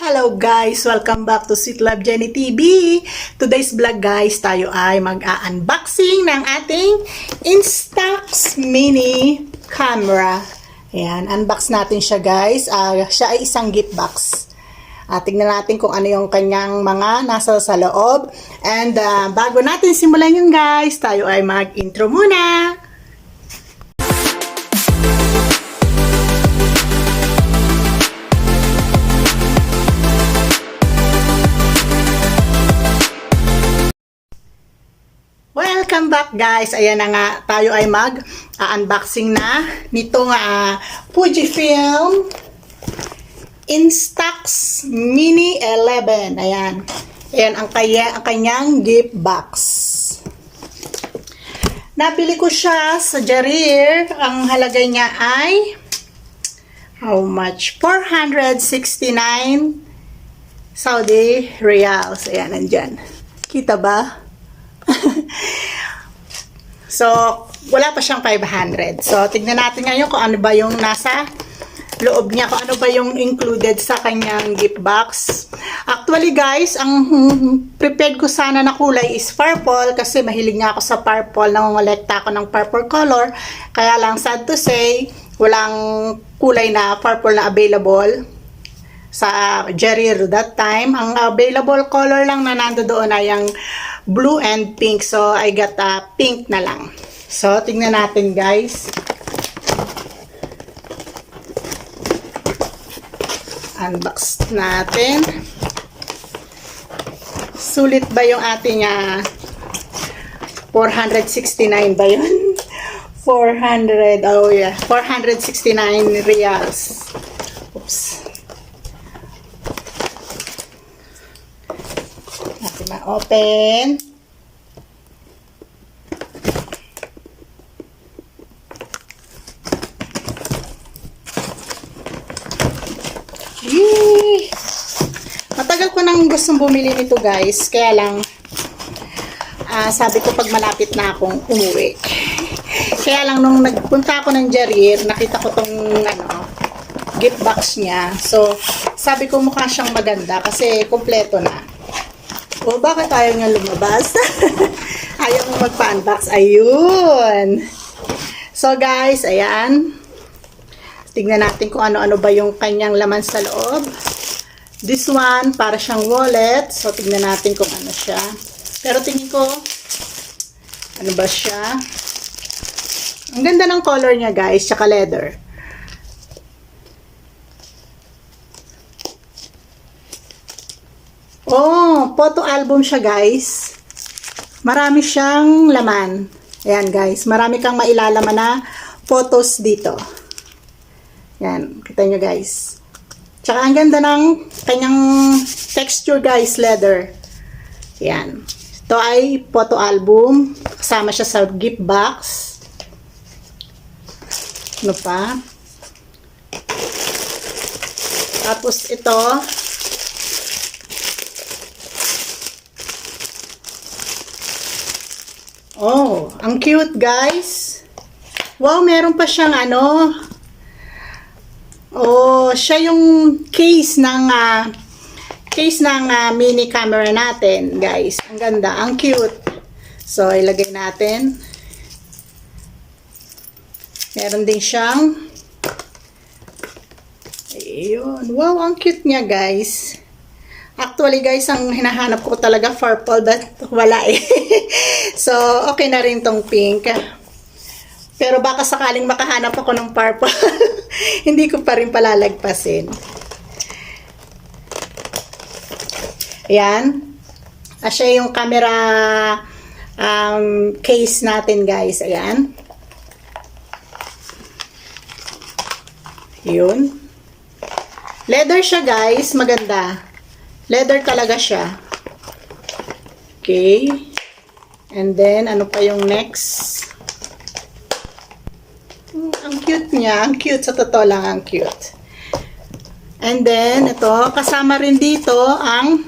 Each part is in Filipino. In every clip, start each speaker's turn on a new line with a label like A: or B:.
A: Hello guys! Welcome back to Sweet Love Jenny TV. Today's vlog guys, tayo ay mag-unboxing ng ating Instax Mini Camera. Ayan, unbox natin siya guys. Siya ay isang gift box. Tingnan natin kung ano yung kanyang mga nasa sa loob. And bago natin simulan yun guys, tayo ay mag-intro muna. Welcome back guys. Ayan na nga, tayo ay mag-unboxing na nitong Fujifilm Instax Mini 11. Ayan. Ayan ang kanyang gift box. Nabili ko siya sa Jarir. Ang halaga niya ay how much? 469 Saudi Riyals. Ayan, nandyan. Kita ba? So, wala pa siyang 500. So, tignan natin ngayon kung ano ba yung nasa loob niya, kung ano ba yung included sa kanyang gift box. Actually guys, ang prepared ko sana na kulay is purple kasi mahilig nga ako sa purple. Nangongolekta ako ng purple color. Kaya lang, sad to say, walang kulay na purple na available sa Jarir that time. Ang available color lang na nando doon ay ang blue and pink. So, I got pink na lang. So, tingnan natin guys. Unbox natin. Sulit ba yung ating 469 ba yun? 400, oh yeah, 469 Riyals. Oops. Natin ma-open. Yee! Matagal ko nang gustong bumili nito guys. Kaya lang, sabi ko pag malapit na akong umuwi. Kaya lang nung nagpunta ako ng Jarir, nakita ko tong gift box niya. So, sabi ko mukha siyang maganda kasi kompleto na. O, bakit ayaw niya lumabas? Ayaw mo magpa-unbox. Ayun. So, guys, ayan. Tignan natin kung ano-ano ba yung kanyang laman sa loob. This one, para siyang wallet. So, tignan natin kung ano siya. Pero tingin ko, ano ba siya? Ang ganda ng color niya, guys. Tsaka leather. Oh, photo album siya guys. Marami siyang laman. Ayan guys, marami kang mailalaman na photos dito. Ayan, kita nyo guys. Tsaka ang ganda ng kanyang texture guys, leather. Ayan. Ito ay photo album. Kasama siya sa gift box. Ano pa? Tapos ito, oh, ang cute guys. Wow, meron pa siyang oh, siya yung case ng mini camera natin, guys. Ang ganda, ang cute. So, ilagay natin. Meron din siyang ayun. Wow, ang cute niya, guys. Actually guys, ang hinahanap ko talaga purple but wala eh. So, okay na rin tong pink. Pero baka sakaling makahanap ako ng purple, hindi ko pa rin palalagpasin. Ayan. Siya yung camera case natin guys. Ayan. Yun. Leather siya guys, maganda. Leather talaga siya. Okay. And then, ano pa yung next? Ang cute niya. Ang cute. Sa totoo lang, ang cute. And then, ito, kasama rin dito ang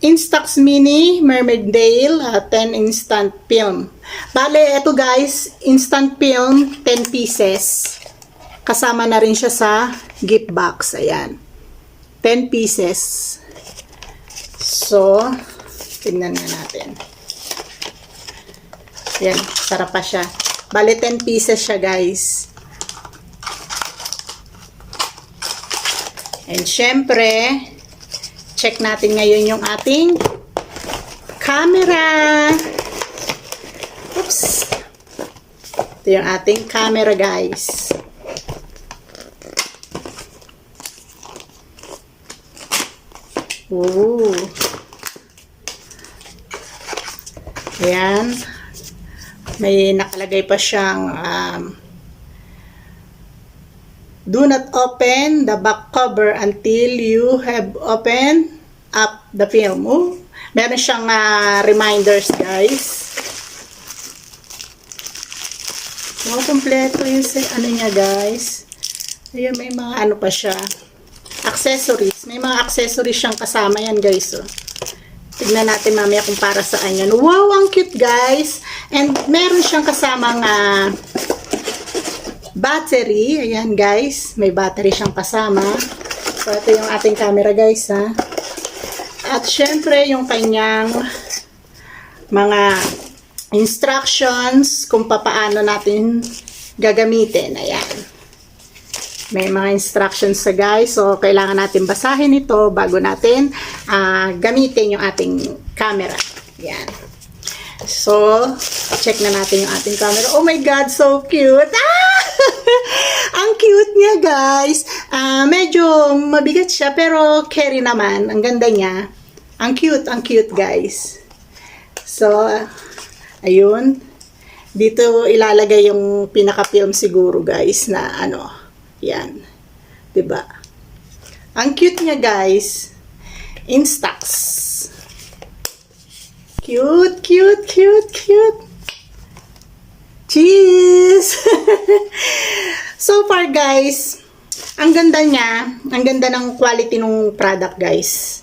A: Instax Mini Mermaidale 10 instant film. Bale, ito guys, instant film, 10 pieces. Kasama na rin siya sa gift box. Ayan. 10 pieces. So, tignan nga natin. Yan, sarap pa siya. Bale, 10 pieces siya, guys. And syempre, check natin ngayon yung ating camera. Oops. Ito yung ating camera, guys. Ooh. Ayan. May nakalagay pa siyang do not open the back cover until you have opened up the film. Oh, meron siyang reminders, guys. Oh, kompleto yung ano niya, guys. Ayan, may mga ano pa siya. Accessories. May mga accessories siyang kasama yan, guys. Oh. Tignan natin mamaya kung para saan yan. Wow, ang cute, guys. And meron siyang kasamang battery. Ayan, guys. May battery siyang kasama. So, ito yung ating camera, guys, ha. At, syempre, yung kanyang mga instructions kung paano natin gagamitin. Ayan. May mga instructions sa, guys. So, kailangan natin basahin ito bago natin gamitin yung ating camera. Ayan. So, check na natin yung ating camera. Oh my God, so cute! Ah! Ang cute niya, guys. Medyo mabigat siya, pero carry naman. Ang ganda niya. Ang cute, guys. So, ayun. Dito ilalagay yung pinaka-film siguro, guys, na ano. Yan. Diba? Ang cute niya, guys. Instax. Cute. Cheese! So far, guys, ang ganda niya. Ang ganda ng quality ng product, guys.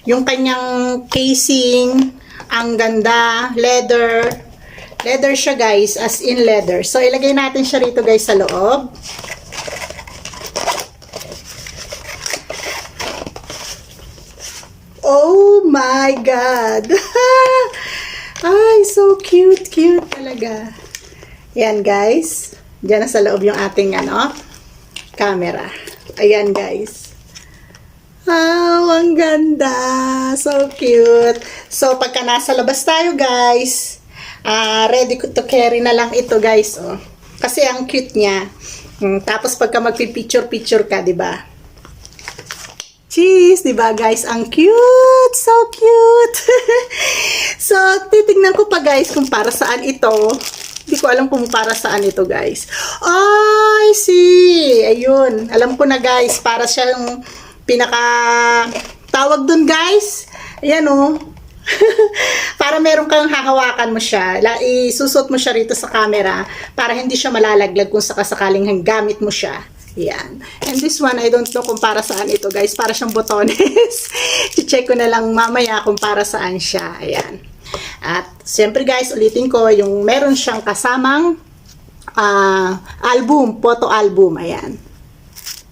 A: Yung kanyang casing, ang ganda. Leather. Leather siya, guys. As in leather. So, ilagay natin siya rito, guys, sa loob. Oh my God! Ay, so cute talaga. Ayan, guys. Diyan na sa loob yung ating camera. Ayan, guys. Wow, ang ganda. So cute. So, pagka nasa labas tayo, guys, ready to carry na lang ito, guys. Oh. Kasi ang cute niya. Tapos, pagka magpipicture-picture ka, diba? Cheese, diba, guys? Ang cute! So cute! So, titignan ko pa, guys, kung para saan ito. Hindi ko alam kung para saan ito, guys. Oh, I see! Ayun. Alam ko na, guys. Para siya yung tawag dun, guys. Ayan, oh. Para meron kang hahawakan mo siya. Isusot mo siya rito sa camera para hindi siya malalaglag kung sakasakaling gamit mo siya. Yan. And this one, I don't know kung para saan ito, guys. Para siyang botones. I-check ko na lang mamaya kung para saan siya. Ayan. At, siyempre, guys, ulitin ko, yung meron siyang kasamang album, photo album. Ayan.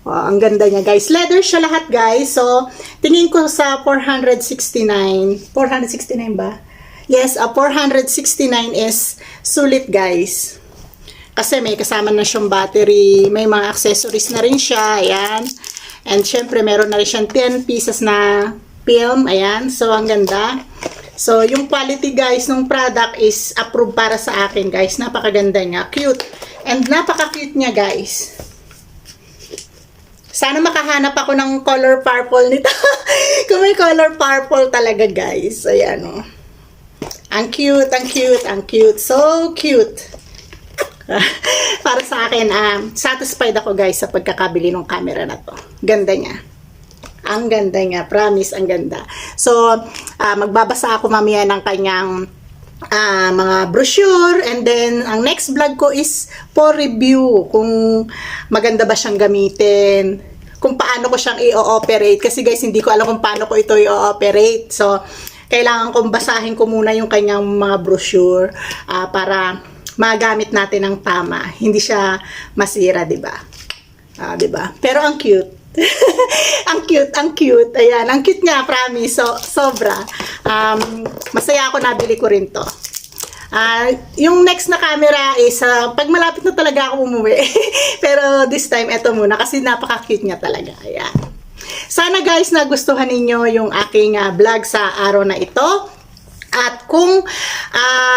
A: Oh, ang ganda niya, guys. Leather siya lahat, guys. So, tingin ko sa 469. 469 ba? Yes, 469 is sulit, guys. Kasi may kasama na siyang battery, may mga accessories na rin siya, ayan. And syempre, meron na rin siyang 10 pieces na film, ayan. So, ang ganda. So, yung quality, guys, ng product is approved para sa akin, guys. Napakaganda niya. Cute. And napaka-cute niya, guys. Sana makahanap ako ng color purple nito. Kung may color purple talaga, guys. Ayan, oh. Ang cute. So cute. Para sa akin, satisfied ako, guys, sa pagkakabili ng camera na to. Ganda niya. Ang ganda niya. Promise, ang ganda. So, magbabasa ako mamaya ng kanyang mga brochure, and then ang next vlog ko is for review kung maganda ba siyang gamitin, kung paano ko siyang i-ooperate, kasi, guys, hindi ko alam kung paano ko ito i-ooperate. So, kailangan kong basahin ko muna yung kanyang mga brochure para magamit natin ng tama. Hindi siya masira, 'di ba? 'Di ba? Pero ang cute. Ang cute, ang cute. Ayan, ang cute nga, promise. So, sobra. Masaya ako, nabili ko rin to. Yung next na camera is pag malapit na talaga ako umuwi. Pero this time, eto muna kasi napaka-cute nga talaga. Ayan. Sana guys, nagustuhan ninyo yung aking vlog sa araw na ito. At kung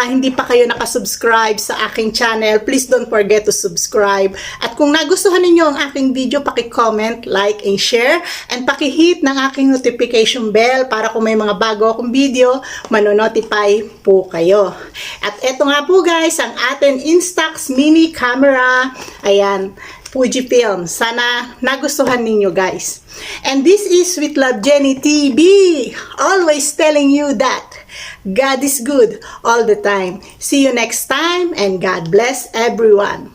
A: hindi pa kayo nakasubscribe sa aking channel, please don't forget to subscribe. At kung nagustuhan ninyo ang aking video, paki-comment, like, and share. And paki-hit ng aking notification bell para kung may mga bago akong video, manonotify po kayo. At eto nga po guys, ang ating Instax mini camera. Ayan. Fujifilm. Sana nagustuhan ninyo guys. And this is Sweet Love Jenny TV. Always telling you that God is good all the time. See you next time and God bless everyone.